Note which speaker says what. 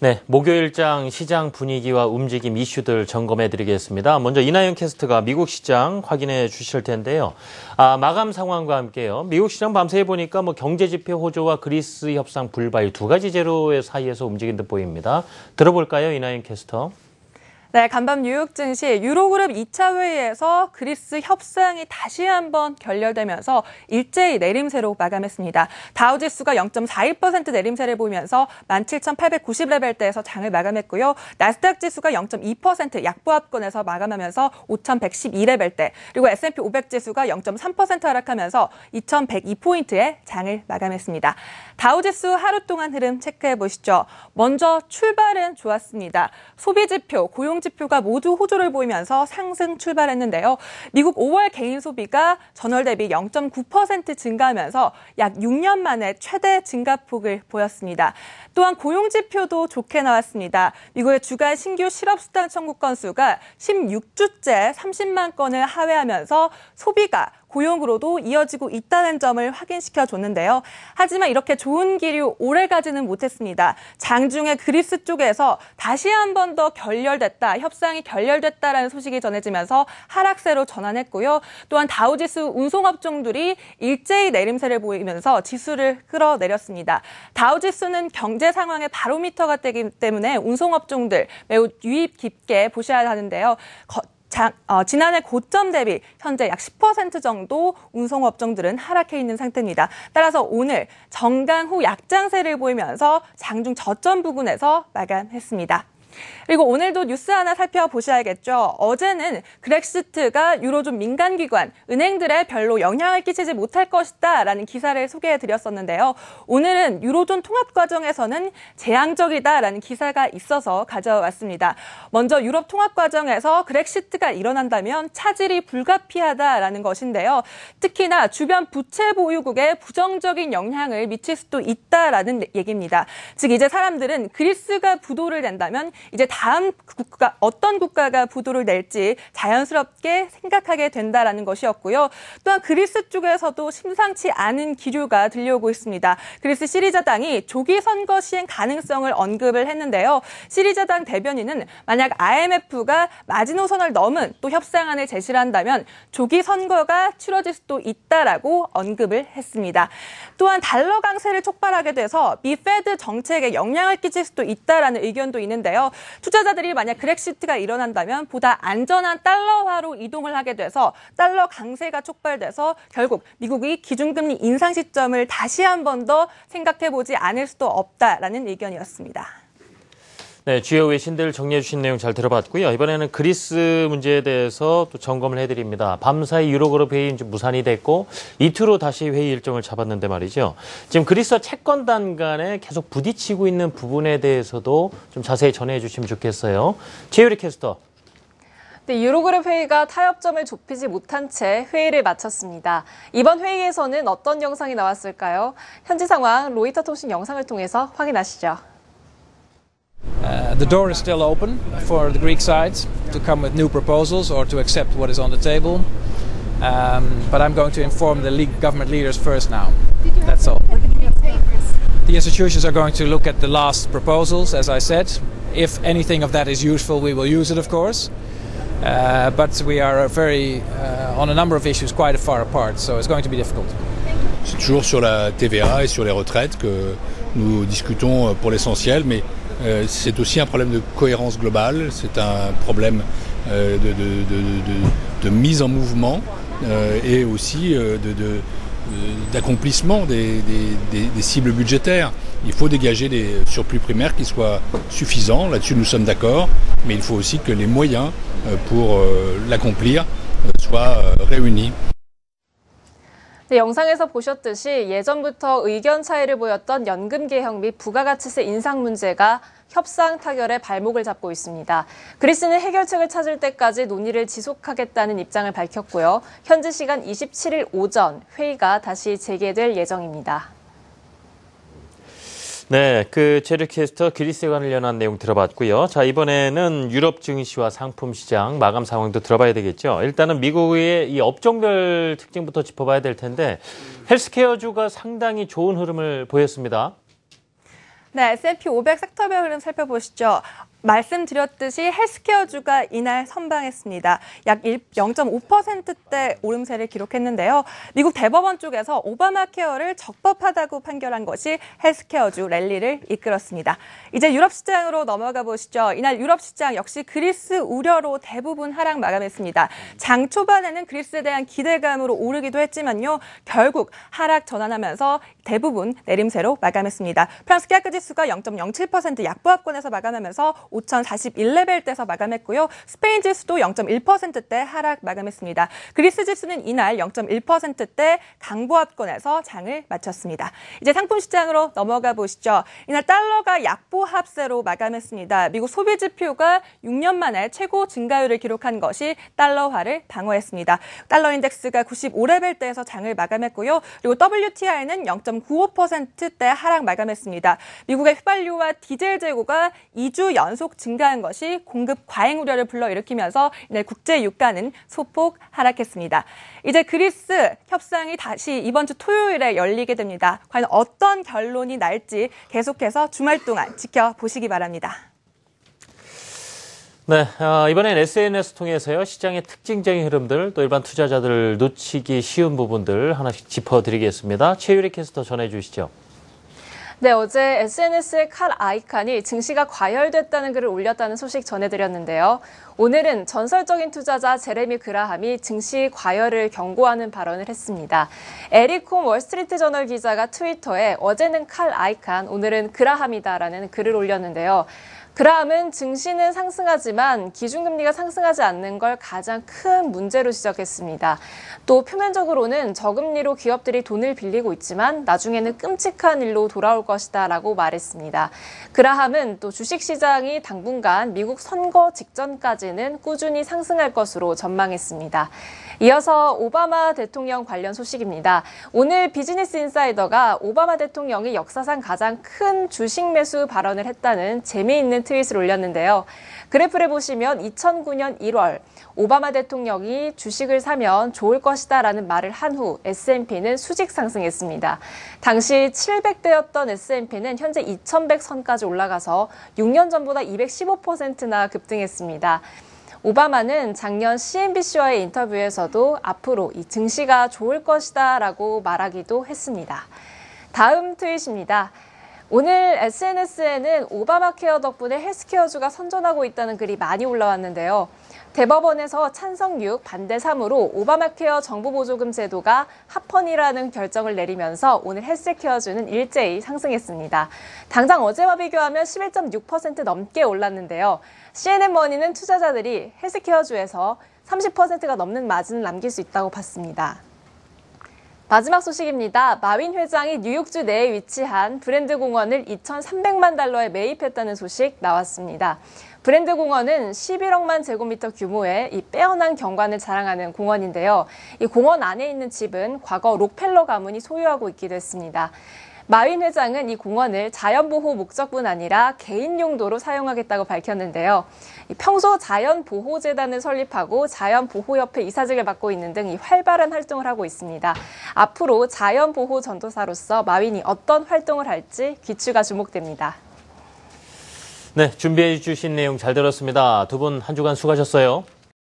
Speaker 1: 네, 목요일장 시장 분위기와 움직임 이슈들 점검해드리겠습니다. 먼저 이나영 캐스터가 미국 시장 확인해 주실 텐데요. 마감 상황과 함께요. 미국 시장 밤새 보니까 경제지표 호조와 그리스 협상 불발 두 가지 재료 사이에서 움직인 듯 보입니다. 들어볼까요, 이나영 캐스터?
Speaker 2: 네, 간밤 뉴욕 증시 유로그룹 2차 회의에서 그리스 협상이 다시 한번 결렬되면서 일제히 내림세로 마감했습니다. 다우지수가 0.42% 내림세를 보이면서 17,890레벨대에서 장을 마감했고요. 나스닥 지수가 0.2% 약보합권에서 마감하면서 5,112레벨대, 그리고 S&P 500 지수가 0.3% 하락하면서 2,102포인트의 장을 마감했습니다. 다우지수 하루 동안 흐름 체크해 보시죠. 먼저 출발은 좋았습니다. 소비지표, 고용지표가 모두 호조를 보이면서 상승 출발했는데요. 미국 5월 개인 소비가 전월 대비 0.9% 증가하면서 약 6년 만에 최대 증가폭을 보였습니다. 또한 고용지표도 좋게 나왔습니다. 미국의 주간 신규 실업수당 청구 건수가 16주째 30만 건을 하회하면서 소비가 고용으로도 이어지고 있다는 점을 확인시켜줬는데요. 하지만 이렇게 좋은 기류 오래가지는 못했습니다. 장중에 그리스 쪽에서 다시 한 번 더 결렬됐다, 협상이 결렬됐다라는 소식이 전해지면서 하락세로 전환했고요. 또한 다우지수 운송업종들이 일제히 내림세를 보이면서 지수를 끌어내렸습니다. 다우지수는 경제 상황의 바로미터가 되기 때문에 운송업종들 매우 유입 깊게 보셔야 하는데요. 지난해 고점 대비 현재 약 10% 정도 운송업종들은 하락해 있는 상태입니다. 따라서 오늘 정강 후 약장세를 보이면서 장중 저점 부근에서 마감했습니다. 그리고 오늘도 뉴스 하나 살펴보셔야겠죠. 어제는 그렉시트가 유로존 민간기관, 은행들에 별로 영향을 끼치지 못할 것이다 라는 기사를 소개해드렸었는데요. 오늘은 유로존 통합 과정에서는 재앙적이다라는 기사가 있어서 가져왔습니다. 먼저 유럽 통합 과정에서 그렉시트가 일어난다면 차질이 불가피하다라는 것인데요. 특히나 주변 부채 보유국에 부정적인 영향을 미칠 수도 있다라는 얘기입니다. 즉 이제 사람들은 그리스가 부도를 낸다면 이제 다음 국가, 어떤 국가가 부도를 낼지 자연스럽게 생각하게 된다라는 것이었고요. 또한 그리스 쪽에서도 심상치 않은 기류가 들려오고 있습니다. 그리스 시리자당이 조기 선거 시행 가능성을 언급을 했는데요. 시리자당 대변인은 만약 IMF가 마지노선을 넘은 또 협상안을 제시를 한다면 조기 선거가 치러질 수도 있다라고 언급을 했습니다. 또한 달러 강세를 촉발하게 돼서 미 페드 정책에 영향을 끼칠 수도 있다라는 의견도 있는데요. 투자자들이 만약 그렉시트가 일어난다면 보다 안전한 달러화로 이동을 하게 돼서 달러 강세가 촉발돼서 결국 미국이 기준금리 인상 시점을 다시 한 번 더 생각해보지 않을 수도 없다라는 의견이었습니다.
Speaker 1: 네, 주요 외신들 정리해 주신 내용 잘 들어봤고요. 이번에는 그리스 문제에 대해서 또 점검을 해드립니다. 밤사이 유로그룹 회의 무산이 됐고 이틀 후 다시 회의 일정을 잡았는데 말이죠. 지금 그리스와 채권단 간에 계속 부딪히고 있는 부분에 대해서도 좀 자세히 전해 주시면 좋겠어요. 최유리 캐스터.
Speaker 3: 네, 유로그룹 회의가 타협점을 좁히지 못한 채 회의를 마쳤습니다. 이번 회의에서는 어떤 영상이 나왔을까요? 현지 상황 로이터 통신 영상을 통해서 확인하시죠.
Speaker 4: The door is still open for the Greek side to come with new proposals or to accept what is on the table. But I'm going to inform the government leaders first now. That's all. The institutions are going to look at the last proposals, as I said. If anything of that is useful, we will use it, of course. But we are on a number of issues, quite far apart, so it's going to be difficult.
Speaker 5: C'est toujours sur la TVA et sur les retraites que nous discutons pour l'essentiel, mais c'est aussi un problème de cohérence globale, c'est un problème de mise en mouvement et aussi d'accomplissement des cibles budgétaires. Il faut dégager des surplus primaires qui soient suffisants, là-dessus nous sommes d'accord, mais il faut aussi que les moyens pour l'accomplir soient réunis.
Speaker 3: 네, 영상에서 보셨듯이 예전부터 의견 차이를 보였던 연금 개혁 및 부가가치세 인상 문제가 협상 타결에 발목을 잡고 있습니다. 그리스는 해결책을 찾을 때까지 논의를 지속하겠다는 입장을 밝혔고요. 현지 시간 27일 오전 회의가 다시 재개될 예정입니다.
Speaker 1: 네, 제리 캐스터 그리스에 관련한 내용 들어봤고요. 자, 이번에는 유럽 증시와 상품 시장 마감 상황도 들어봐야 되겠죠. 일단은 미국의 이 업종별 특징부터 짚어봐야 될 텐데 헬스케어주가 상당히 좋은 흐름을 보였습니다.
Speaker 2: 네, S&P 500 섹터별 흐름 살펴보시죠. 말씀드렸듯이 헬스케어주가 이날 선방했습니다. 약 0.5%대 오름세를 기록했는데요. 미국 대법원 쪽에서 오바마 케어를 적법하다고 판결한 것이 헬스케어주 랠리를 이끌었습니다. 이제 유럽 시장으로 넘어가 보시죠. 이날 유럽 시장 역시 그리스 우려로 대부분 하락 마감했습니다. 장 초반에는 그리스에 대한 기대감으로 오르기도 했지만요. 결국 하락 전환하면서 대부분 내림세로 마감했습니다. 프랑스 CAC 지수가 0.07% 약보합권에서 마감하면서 5,041레벨대에서 마감했고요. 스페인 지수도 0.1%대 하락 마감했습니다. 그리스 지수는 이날 0.1%대 강보합권에서 장을 마쳤습니다. 이제 상품 시장으로 넘어가 보시죠. 이날 달러가 약보합세로 마감했습니다. 미국 소비 지표가 6년 만에 최고 증가율을 기록한 것이 달러화를 방어했습니다. 달러 인덱스가 95레벨대에서 장을 마감했고요. 그리고 WTI는 0.95%대 하락 마감했습니다. 미국의 휘발유와 디젤 재고가 2주 연속 증가한 것이 공급 과잉 우려를 불러일으키면서 이날 국제 유가는 소폭 하락했습니다. 이제 그리스 협상이 다시 이번 주 토요일에 열리게 됩니다. 과연 어떤 결론이 날지 계속해서 주말 동안 지켜보시기 바랍니다.
Speaker 1: 네, 이번엔 SNS 통해서요, 시장의 특징적인 흐름들, 또 일반 투자자들 놓치기 쉬운 부분들 하나씩 짚어드리겠습니다. 최유리 캐스터 전해주시죠.
Speaker 3: 네, 어제 SNS에 칼 아이칸이 증시가 과열됐다는 글을 올렸다는 소식 전해드렸는데요. 오늘은 전설적인 투자자 제레미 그라함이 증시 과열을 경고하는 발언을 했습니다. 에릭 홈 월스트리트 저널 기자가 트위터에 어제는 칼 아이칸, 오늘은 그라함이다라는 글을 올렸는데요. 그라함은 증시는 상승하지만 기준금리가 상승하지 않는 걸 가장 큰 문제로 지적했습니다. 또 표면적으로는 저금리로 기업들이 돈을 빌리고 있지만 나중에는 끔찍한 일로 돌아올 것이다 라고 말했습니다. 그라함은 또 주식시장이 당분간 미국 선거 직전까지는 꾸준히 상승할 것으로 전망했습니다. 이어서 오바마 대통령 관련 소식입니다. 오늘 비즈니스 인사이더가 오바마 대통령이 역사상 가장 큰 주식 매수 발언을 했다는 재미있는 트윗을 올렸는데요. 그래프를 보시면 2009년 1월 오바마 대통령이 주식을 사면 좋을 것이다 라는 말을 한 후 S&P는 수직 상승했습니다. 당시 700대였던 S&P는 현재 2100선까지 올라가서 6년 전보다 215%나 급등했습니다. 오바마는 작년 CNBC와의 인터뷰에서도 앞으로 이 증시가 좋을 것이다 라고 말하기도 했습니다. 다음 트윗입니다. 오늘 SNS에는 오바마 케어 덕분에 헬스케어주가 선전하고 있다는 글이 많이 올라왔는데요. 대법원에서 찬성 6, 반대 3으로 오바마 케어 정부보조금 제도가 합헌이라는 결정을 내리면서 오늘 헬스케어주는 일제히 상승했습니다. 당장 어제와 비교하면 11.6% 넘게 올랐는데요. CNN머니는 투자자들이 헬스케어주에서 30%가 넘는 마진을 남길 수 있다고 봤습니다. 마지막 소식입니다. 마윈 회장이 뉴욕주 내에 위치한 브랜드 공원을 2,300만 달러에 매입했다는 소식 나왔습니다. 브랜드 공원은 11억만 제곱미터 규모의 이 빼어난 경관을 자랑하는 공원인데요. 이 공원 안에 있는 집은 과거 록펠러 가문이 소유하고 있기도 했습니다. 마윈 회장은 이 공원을 자연보호 목적뿐 아니라 개인 용도로 사용하겠다고 밝혔는데요. 평소 자연보호재단을 설립하고 자연보호협회 이사직을 맡고 있는 등 활발한 활동을 하고 있습니다. 앞으로 자연보호 전도사로서 마윈이 어떤 활동을 할지 귀추가 주목됩니다.
Speaker 1: 네, 준비해 주신 내용 잘 들었습니다. 두 분 한 주간 수고하셨어요.